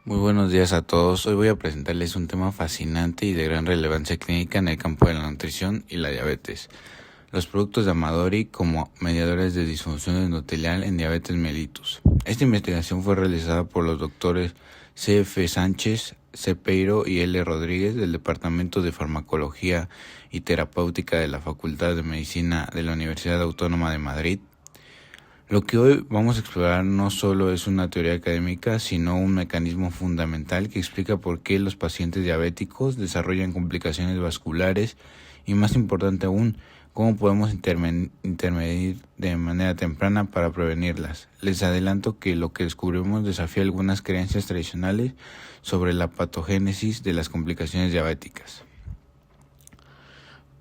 Muy buenos días a todos. Hoy voy a presentarles un tema fascinante y de gran relevancia clínica en el campo de la nutrición y la diabetes. Los productos de Amadori como mediadores de disfunción endotelial en diabetes mellitus. Esta investigación fue realizada por los doctores C.F. Sánchez, C. Peiro y L. Rodríguez del Departamento de Farmacología y Terapéutica de la Facultad de Medicina de la Universidad Autónoma de Madrid. Lo que hoy vamos a explorar no solo es una teoría académica, sino un mecanismo fundamental que explica por qué los pacientes diabéticos desarrollan complicaciones vasculares y, más importante aún, cómo podemos intervenir de manera temprana para prevenirlas. Les adelanto que lo que descubrimos desafía algunas creencias tradicionales sobre la patogénesis de las complicaciones diabéticas.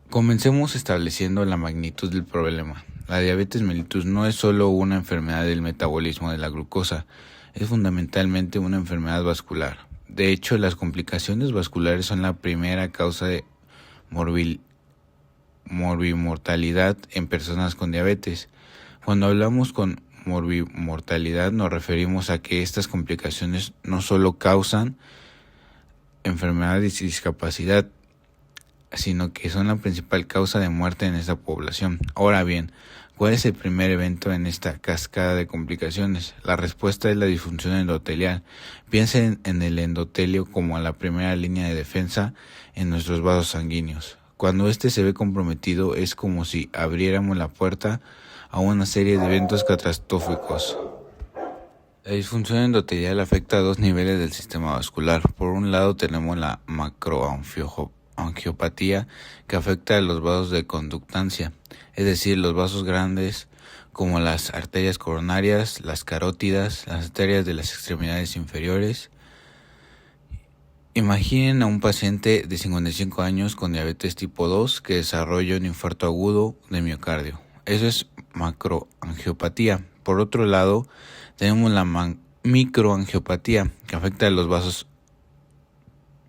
Comencemos estableciendo la magnitud del problema. La diabetes mellitus no es solo una enfermedad del metabolismo de la glucosa, es fundamentalmente una enfermedad vascular. De hecho, las complicaciones vasculares son la primera causa de morbimortalidad en personas con diabetes. Cuando hablamos con morbimortalidad nos referimos a que estas complicaciones no solo causan enfermedad y discapacidad, sino que son la principal causa de muerte en esta población. Ahora bien, ¿cuál es el primer evento en esta cascada de complicaciones? La respuesta es la disfunción endotelial. Piensen en el endotelio como la primera línea de defensa en nuestros vasos sanguíneos. Cuando este se ve comprometido es como si abriéramos la puerta a una serie de eventos catastróficos. La disfunción endotelial afecta a dos niveles del sistema vascular. Por un lado tenemos la macroangiopatía, que afecta a los vasos de conductancia, es decir, los vasos grandes como las arterias coronarias, las carótidas, las arterias de las extremidades inferiores. Imaginen a un paciente de 55 años con diabetes tipo 2 que desarrolla un infarto agudo de miocardio. Eso es macroangiopatía. Por otro lado, tenemos la microangiopatía, que afecta a los vasos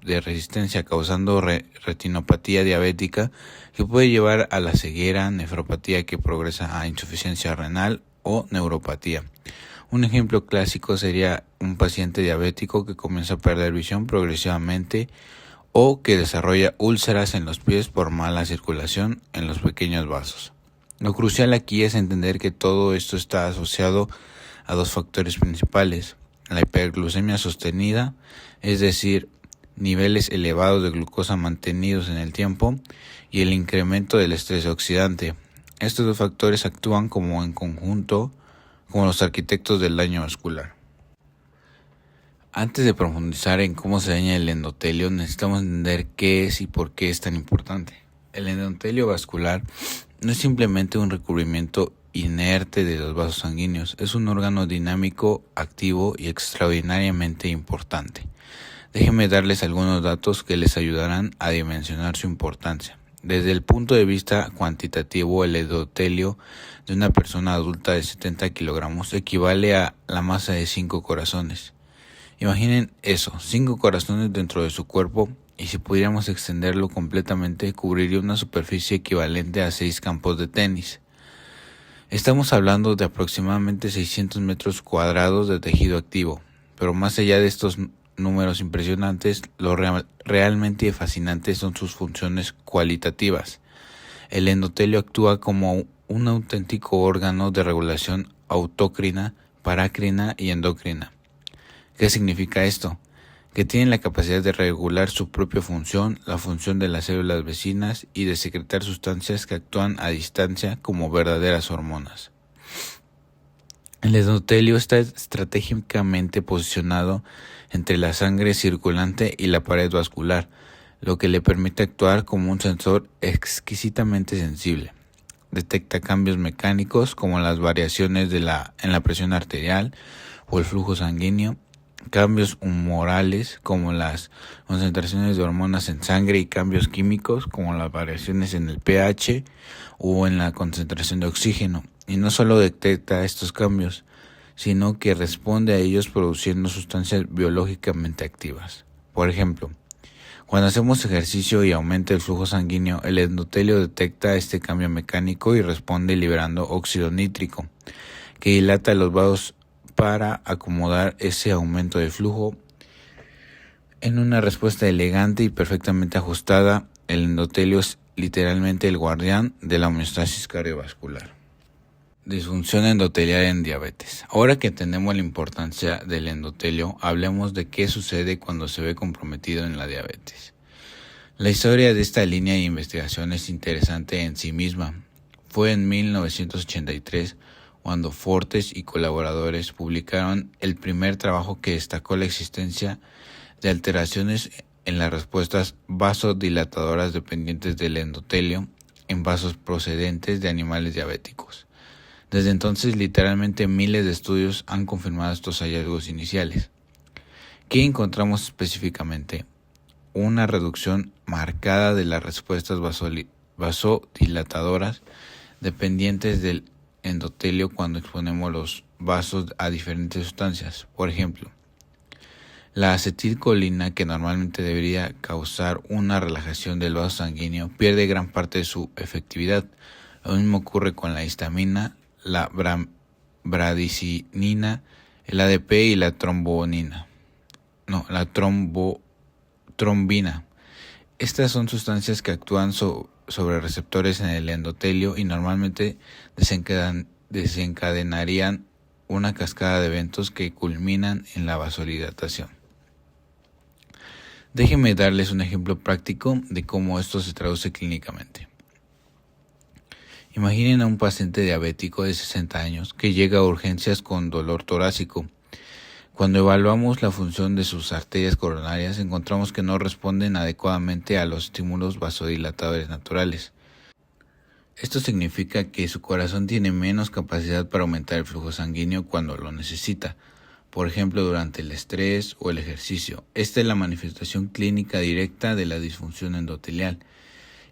de resistencia, causando retinopatía diabética, que puede llevar a la ceguera, nefropatía que progresa a insuficiencia renal o neuropatía. Un ejemplo clásico sería un paciente diabético que comienza a perder visión progresivamente o que desarrolla úlceras en los pies por mala circulación en los pequeños vasos. Lo crucial aquí es entender que todo esto está asociado a dos factores principales: la hiperglucemia sostenida, es decir, niveles elevados de glucosa mantenidos en el tiempo, y el incremento del estrés oxidante. Estos dos factores actúan como en conjunto como los arquitectos del daño vascular. Antes de profundizar en cómo se daña el endotelio, necesitamos entender qué es y por qué es tan importante. El endotelio vascular no es simplemente un recubrimiento inerte de los vasos sanguíneos, es un órgano dinámico, activo y extraordinariamente importante. Déjenme darles algunos datos que les ayudarán a dimensionar su importancia. Desde el punto de vista cuantitativo, el endotelio de una persona adulta de 70 kilogramos equivale a la masa de 5 corazones. Imaginen eso, 5 corazones dentro de su cuerpo, y si pudiéramos extenderlo completamente, cubriría una superficie equivalente a 6 campos de tenis. Estamos hablando de aproximadamente 600 metros cuadrados de tejido activo, pero más allá de estos números impresionantes, lo realmente fascinante son sus funciones cualitativas. El endotelio actúa como un auténtico órgano de regulación autocrina, paracrina y endocrina. ¿Qué significa esto? Que tiene la capacidad de regular su propia función, la función de las células vecinas y de secretar sustancias que actúan a distancia como verdaderas hormonas. El endotelio está estratégicamente posicionado entre la sangre circulante y la pared vascular, lo que le permite actuar como un sensor exquisitamente sensible. Detecta cambios mecánicos como las variaciones en la presión arterial o el flujo sanguíneo, cambios humorales como las concentraciones de hormonas en sangre y cambios químicos como las variaciones en el pH o en la concentración de oxígeno. Y no solo detecta estos cambios, sino que responde a ellos produciendo sustancias biológicamente activas. Por ejemplo, cuando hacemos ejercicio y aumenta el flujo sanguíneo, el endotelio detecta este cambio mecánico y responde liberando óxido nítrico, que dilata los vasos para acomodar ese aumento de flujo En una respuesta elegante y perfectamente ajustada, el endotelio es literalmente el guardián de la homeostasis cardiovascular. Disfunción endotelial en diabetes. Ahora que entendemos la importancia del endotelio, hablemos de qué sucede cuando se ve comprometido en la diabetes. La historia de esta línea de investigación es interesante en sí misma. Fue en 1983 cuando Fortes y colaboradores publicaron el primer trabajo que destacó la existencia de alteraciones en las respuestas vasodilatadoras dependientes del endotelio en vasos procedentes de animales diabéticos. Desde entonces, literalmente miles de estudios han confirmado estos hallazgos iniciales. ¿Qué encontramos específicamente? Una reducción marcada de las respuestas vasodilatadoras dependientes del endotelio cuando exponemos los vasos a diferentes sustancias. Por ejemplo, la acetilcolina, que normalmente debería causar una relajación del vaso sanguíneo, pierde gran parte de su efectividad. Lo mismo ocurre con la histamina, la bradicinina, el ADP y la trombina. Estas son sustancias que actúan sobre receptores en el endotelio y normalmente desencadenarían una cascada de eventos que culminan en la vasodilatación. Déjenme darles un ejemplo práctico de cómo esto se traduce clínicamente. Imaginen a un paciente diabético de 60 años que llega a urgencias con dolor torácico. Cuando evaluamos la función de sus arterias coronarias, encontramos que no responden adecuadamente a los estímulos vasodilatadores naturales. Esto significa que su corazón tiene menos capacidad para aumentar el flujo sanguíneo cuando lo necesita, por ejemplo durante el estrés o el ejercicio. Esta es la manifestación clínica directa de la disfunción endotelial.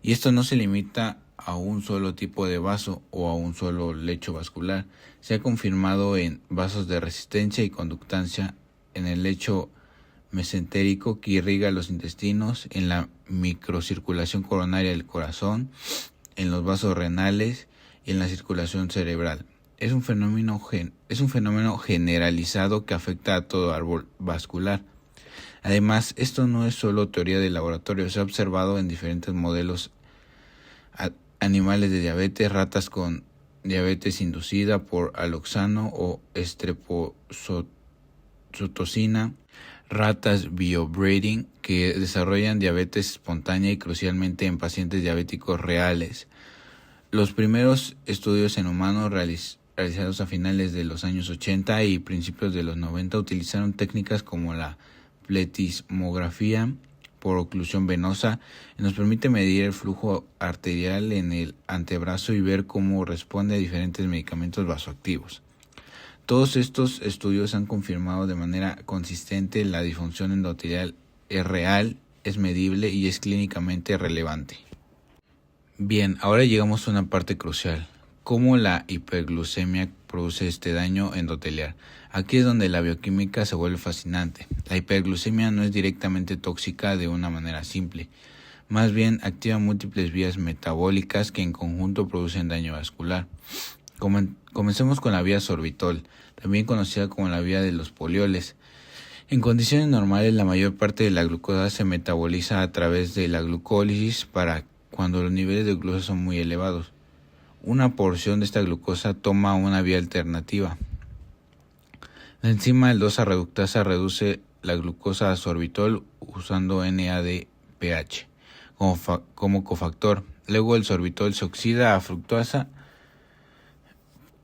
Y esto no se limita a un solo tipo de vaso o a un solo lecho vascular. Se ha confirmado en vasos de resistencia y conductancia, en el lecho mesentérico que irriga los intestinos, en la microcirculación coronaria del corazón, en los vasos renales y en la circulación cerebral. Es un fenómeno generalizado que afecta a todo árbol vascular. Además, esto no es solo teoría de laboratorio, se ha observado en diferentes modelos animales de diabetes, ratas con diabetes inducida por aloxano o estreptozotocina, ratas biobreeding que desarrollan diabetes espontánea y crucialmente en pacientes diabéticos reales. Los primeros estudios en humanos realizados a finales de los años 80 y principios de los 90 utilizaron técnicas como la pletismografía por oclusión venosa y nos permite medir el flujo arterial en el antebrazo y ver cómo responde a diferentes medicamentos vasoactivos. Todos estos estudios han confirmado de manera consistente la disfunción endotelial es real, es medible y es clínicamente relevante. Bien, ahora llegamos a una parte crucial. ¿Cómo la hiperglucemia produce este daño endotelial? Aquí es donde la bioquímica se vuelve fascinante. La hiperglucemia no es directamente tóxica de una manera simple. Más bien activa múltiples vías metabólicas que en conjunto producen daño vascular. Comencemos con la vía sorbitol, también conocida como la vía de los polioles. En condiciones normales, la mayor parte de la glucosa se metaboliza a través de la glucólisis para cuando los niveles de glucosa son muy elevados. Una porción de esta glucosa toma una vía alternativa. La enzima 2 reductasa reduce la glucosa a sorbitol usando NADPH como cofactor. Luego el sorbitol se oxida a fructoasa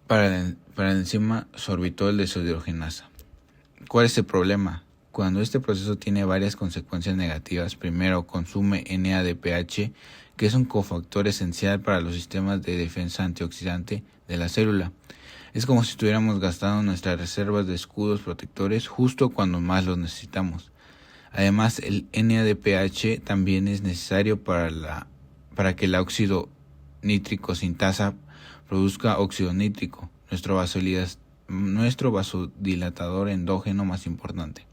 para la enzima sorbitol deshidrogenasa. ¿Cuál es el problema? Cuando este proceso tiene varias consecuencias negativas, primero consume NADPH, que es un cofactor esencial para los sistemas de defensa antioxidante de la célula. Es como si estuviéramos gastando nuestras reservas de escudos protectores justo cuando más los necesitamos. Además, el NADPH también es necesario para que la óxido nítrico sintasa produzca óxido nítrico, nuestro vasodilatador endógeno más importante.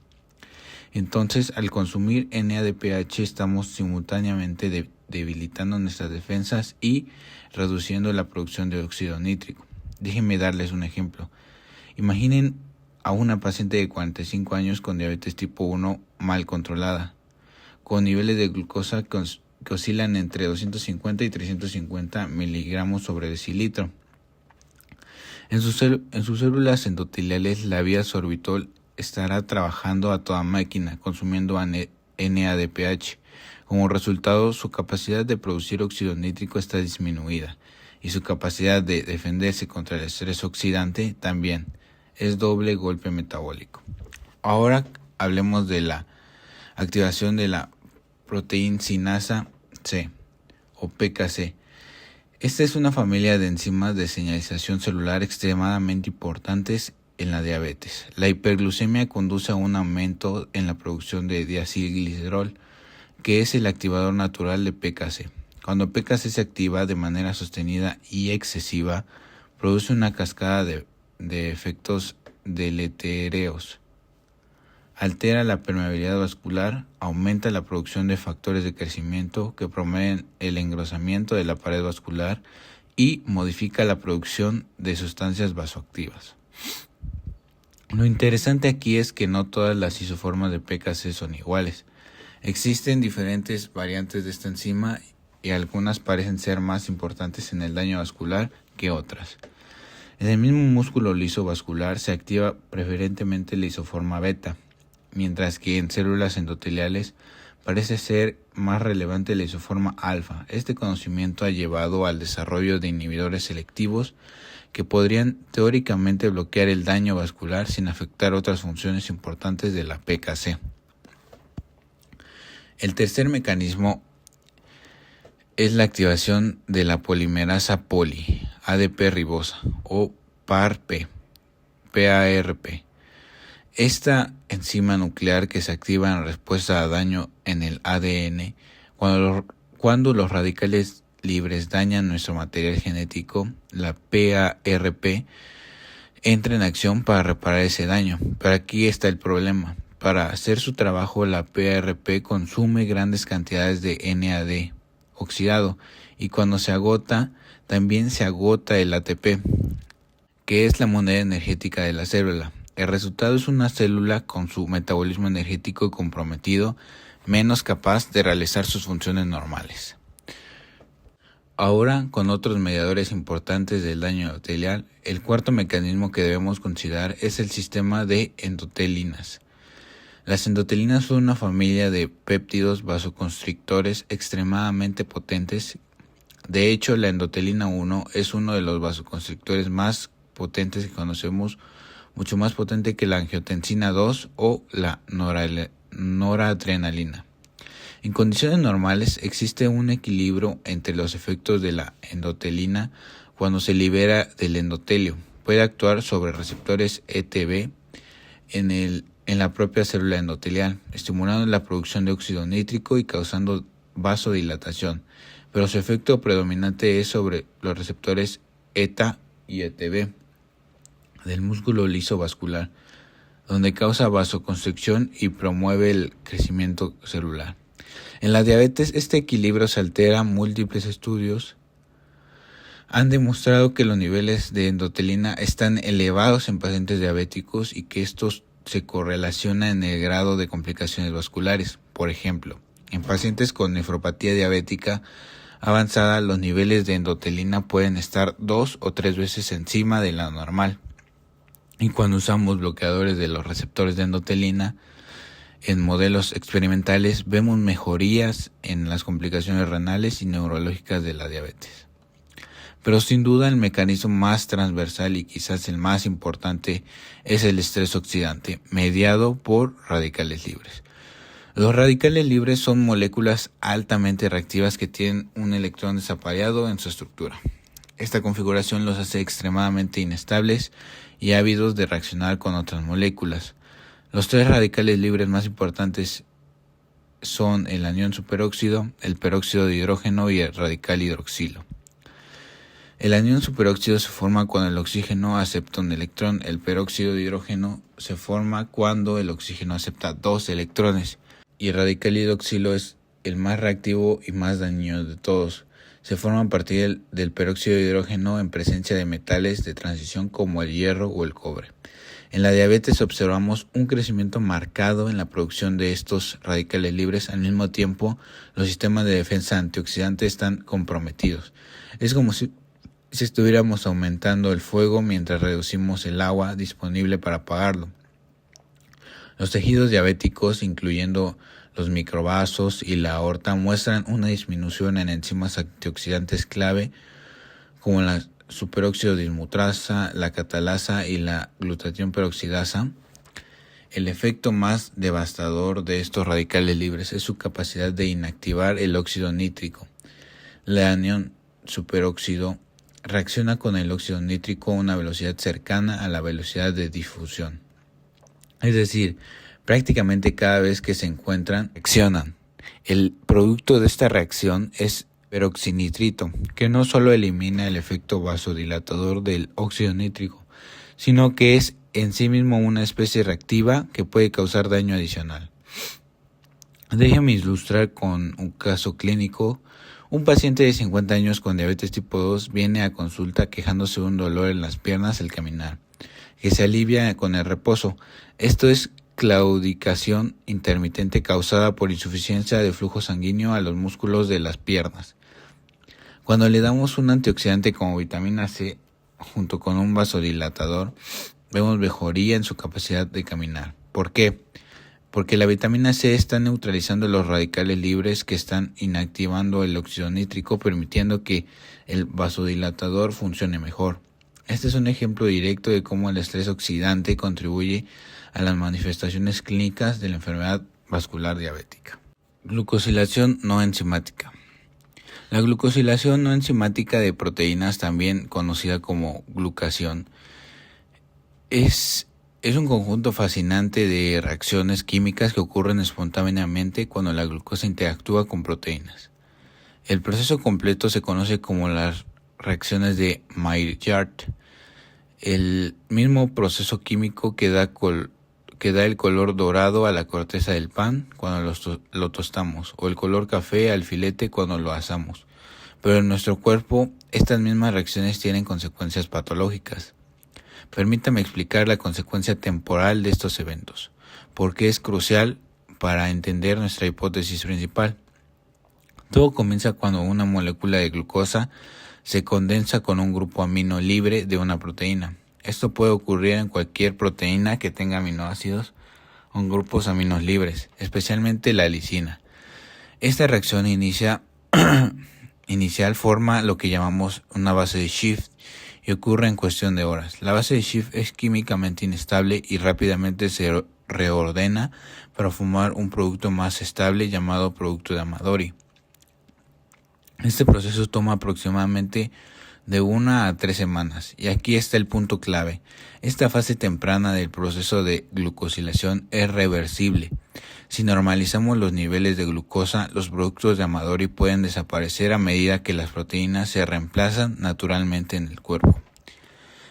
Entonces, al consumir NADPH estamos simultáneamente debilitando nuestras defensas y reduciendo la producción de óxido nítrico. Déjenme darles un ejemplo. Imaginen a una paciente de 45 años con diabetes tipo 1 mal controlada, con niveles de glucosa que oscilan entre 250 y 350 miligramos sobre decilitro. En sus células endoteliales, la vía sorbitol estará trabajando a toda máquina, consumiendo NADPH. Como resultado, su capacidad de producir óxido nítrico está disminuida y su capacidad de defenderse contra el estrés oxidante también. Es doble golpe metabólico. Ahora hablemos de la activación de la proteincinasa C o PKC. Esta es una familia de enzimas de señalización celular extremadamente importantes en la diabetes. La hiperglucemia conduce a un aumento en la producción de diacilglicerol, que es el activador natural de PKC. Cuando PKC se activa de manera sostenida y excesiva, produce una cascada de efectos deletéreos. Altera la permeabilidad vascular, aumenta la producción de factores de crecimiento que promueven el engrosamiento de la pared vascular y modifica la producción de sustancias vasoactivas. Lo interesante aquí es que no todas las isoformas de PKC son iguales. Existen diferentes variantes de esta enzima y algunas parecen ser más importantes en el daño vascular que otras. En el mismo músculo liso vascular se activa preferentemente la isoforma beta, mientras que en células endoteliales parece ser más relevante la isoforma alfa. Este conocimiento ha llevado al desarrollo de inhibidores selectivos que podrían teóricamente bloquear el daño vascular sin afectar otras funciones importantes de la PKC. El tercer mecanismo es la activación de la polimerasa poli, ADP ribosa o PARP. Esta enzima nuclear que se activa en respuesta a daño en el ADN cuando los radicales libres dañan nuestro material genético, la PARP entra en acción para reparar ese daño. Pero aquí está el problema. Para hacer su trabajo, la PARP consume grandes cantidades de NAD oxidado y cuando se agota, también se agota el ATP, que es la moneda energética de la célula. El resultado es una célula con su metabolismo energético comprometido, menos capaz de realizar sus funciones normales. Ahora, con otros mediadores importantes del daño endotelial, el cuarto mecanismo que debemos considerar es el sistema de endotelinas. Las endotelinas son una familia de péptidos vasoconstrictores extremadamente potentes. De hecho, la endotelina 1 es uno de los vasoconstrictores más potentes que conocemos, mucho más potente que la angiotensina 2 o la noradrenalina. En condiciones normales existe un equilibrio entre los efectos de la endotelina cuando se libera del endotelio. Puede actuar sobre receptores ETB en la propia célula endotelial, estimulando la producción de óxido nítrico y causando vasodilatación, pero su efecto predominante es sobre los receptores ETA y ETB del músculo liso vascular, donde causa vasoconstricción y promueve el crecimiento celular. En la diabetes, este equilibrio se altera. Múltiples estudios han demostrado que los niveles de endotelina están elevados en pacientes diabéticos y que estos se correlacionan en el grado de complicaciones vasculares. Por ejemplo, en pacientes con nefropatía diabética avanzada, los niveles de endotelina pueden estar 2 o 3 veces encima de la normal. Y cuando usamos bloqueadores de los receptores de endotelina en modelos experimentales, vemos mejorías en las complicaciones renales y neurológicas de la diabetes. Pero sin duda el mecanismo más transversal y quizás el más importante es el estrés oxidante, mediado por radicales libres. Los radicales libres son moléculas altamente reactivas que tienen un electrón desapareado en su estructura. Esta configuración los hace extremadamente inestables y ávidos de reaccionar con otras moléculas. Los tres radicales libres más importantes son el anión superóxido, el peróxido de hidrógeno y el radical hidroxilo. El anión superóxido se forma cuando el oxígeno acepta un electrón. El peróxido de hidrógeno se forma cuando el oxígeno acepta 2 electrones. Y el radical hidroxilo es el más reactivo y más dañino de todos. Se forma a partir del peróxido de hidrógeno en presencia de metales de transición como el hierro o el cobre. En la diabetes observamos un crecimiento marcado en la producción de estos radicales libres. Al mismo tiempo, los sistemas de defensa antioxidante están comprometidos. Es como si estuviéramos aumentando el fuego mientras reducimos el agua disponible para apagarlo. Los tejidos diabéticos, incluyendo los microvasos y la aorta, muestran una disminución en enzimas antioxidantes clave como la superóxido dismutasa, la catalasa y la glutatión peroxidasa. El efecto más devastador de estos radicales libres es su capacidad de inactivar el óxido nítrico. El anión superóxido reacciona con el óxido nítrico a una velocidad cercana a la velocidad de difusión. Es decir, prácticamente cada vez que se encuentran, reaccionan. El producto de esta reacción es peroxinitrito, que no solo elimina el efecto vasodilatador del óxido nítrico, sino que es en sí mismo una especie reactiva que puede causar daño adicional. Déjame ilustrar con un caso clínico. Un paciente de 50 años con diabetes tipo 2 viene a consulta quejándose de un dolor en las piernas al caminar, que se alivia con el reposo. Esto es claudicación intermitente causada por insuficiencia de flujo sanguíneo a los músculos de las piernas. Cuando le damos un antioxidante como vitamina C junto con un vasodilatador, vemos mejoría en su capacidad de caminar. ¿Por qué? Porque la vitamina C está neutralizando los radicales libres que están inactivando el óxido nítrico, permitiendo que el vasodilatador funcione mejor. Este es un ejemplo directo de cómo el estrés oxidante contribuye a las manifestaciones clínicas de la enfermedad vascular diabética. Glucosilación no enzimática. La glucosilación no enzimática de proteínas, también conocida como glucación, es un conjunto fascinante de reacciones químicas que ocurren espontáneamente cuando la glucosa interactúa con proteínas. El proceso completo se conoce como las reacciones de Maillard, el mismo proceso químico que da el color dorado a la corteza del pan cuando lo tostamos, o el color café al filete cuando lo asamos. Pero en nuestro cuerpo, estas mismas reacciones tienen consecuencias patológicas. Permítame explicar la consecuencia temporal de estos eventos, porque es crucial para entender nuestra hipótesis principal. Todo comienza cuando una molécula de glucosa se condensa con un grupo amino libre de una proteína. Esto puede ocurrir en cualquier proteína que tenga aminoácidos o grupos aminos libres, especialmente la lisina. Esta reacción inicial forma lo que llamamos una base de Schiff y ocurre en cuestión de horas. La base de Schiff es químicamente inestable y rápidamente se reordena para formar un producto más estable llamado producto de Amadori. Este proceso toma aproximadamente de 1 a 3 semanas, y aquí está el punto clave. Esta fase temprana del proceso de glucosilación es reversible. Si normalizamos los niveles de glucosa, los productos de Amadori pueden desaparecer a medida que las proteínas se reemplazan naturalmente en el cuerpo.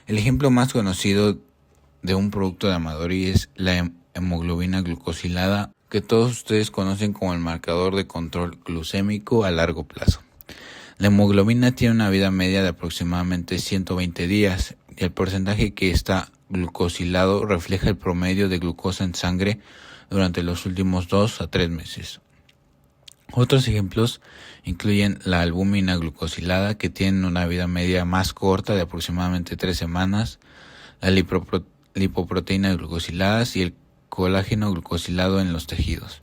El ejemplo más conocido de un producto de Amadori es la hemoglobina glucosilada, que todos ustedes conocen como el marcador de control glucémico a largo plazo. La hemoglobina tiene una vida media de aproximadamente 120 días y el porcentaje que está glucosilado refleja el promedio de glucosa en sangre durante los últimos 2 a 3 meses. Otros ejemplos incluyen la albúmina glucosilada, que tiene una vida media más corta de aproximadamente 3 semanas, la lipoproteína glucosiladas y el colágeno glucosilado en los tejidos.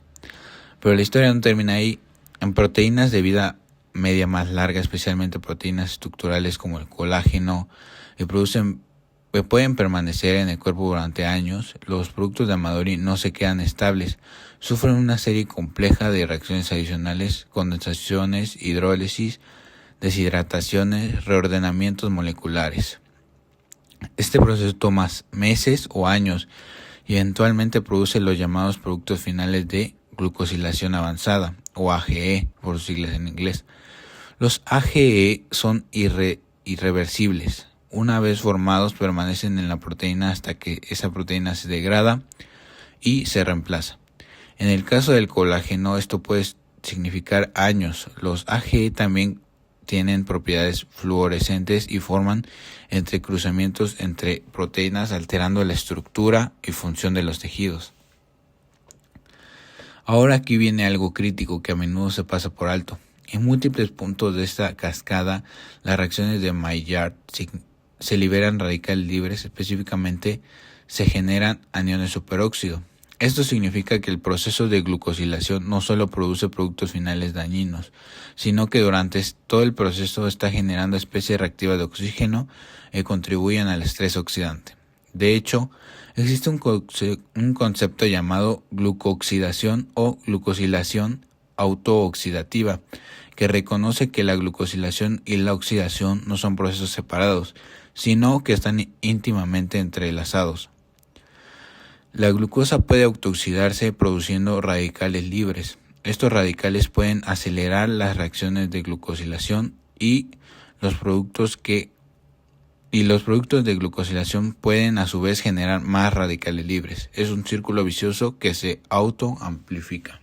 Pero la historia no termina ahí. En proteínas de vida media más larga, especialmente proteínas estructurales como el colágeno, que pueden permanecer en el cuerpo durante años, los productos de Amadori no se quedan estables, sufren una serie compleja de reacciones adicionales, condensaciones, hidrólisis, deshidrataciones, reordenamientos moleculares. Este proceso toma meses o años y eventualmente produce los llamados productos finales de glucosilación avanzada, o AGE por sus siglas en inglés. Los AGE son irreversibles. Una vez formados, permanecen en la proteína hasta que esa proteína se degrada y se reemplaza. En el caso del colágeno, esto puede significar años. Los AGE también tienen propiedades fluorescentes y forman entrecruzamientos entre proteínas, alterando la estructura y función de los tejidos. Ahora aquí viene algo crítico que a menudo se pasa por alto. En múltiples puntos de esta cascada, las reacciones de Maillard se liberan radicales libres, específicamente se generan aniones superóxido. Esto significa que el proceso de glucosilación no solo produce productos finales dañinos, sino que durante todo el proceso está generando especies reactivas de oxígeno que contribuyen al estrés oxidante. De hecho, existe un concepto llamado glucooxidación o glucosilación autooxidativa, que reconoce que la glucosilación y la oxidación no son procesos separados, sino que están íntimamente entrelazados. La glucosa puede autooxidarse produciendo radicales libres. Estos radicales pueden acelerar las reacciones de glucosilación y los productos de glucosilación pueden a su vez generar más radicales libres. Es un círculo vicioso que se autoamplifica.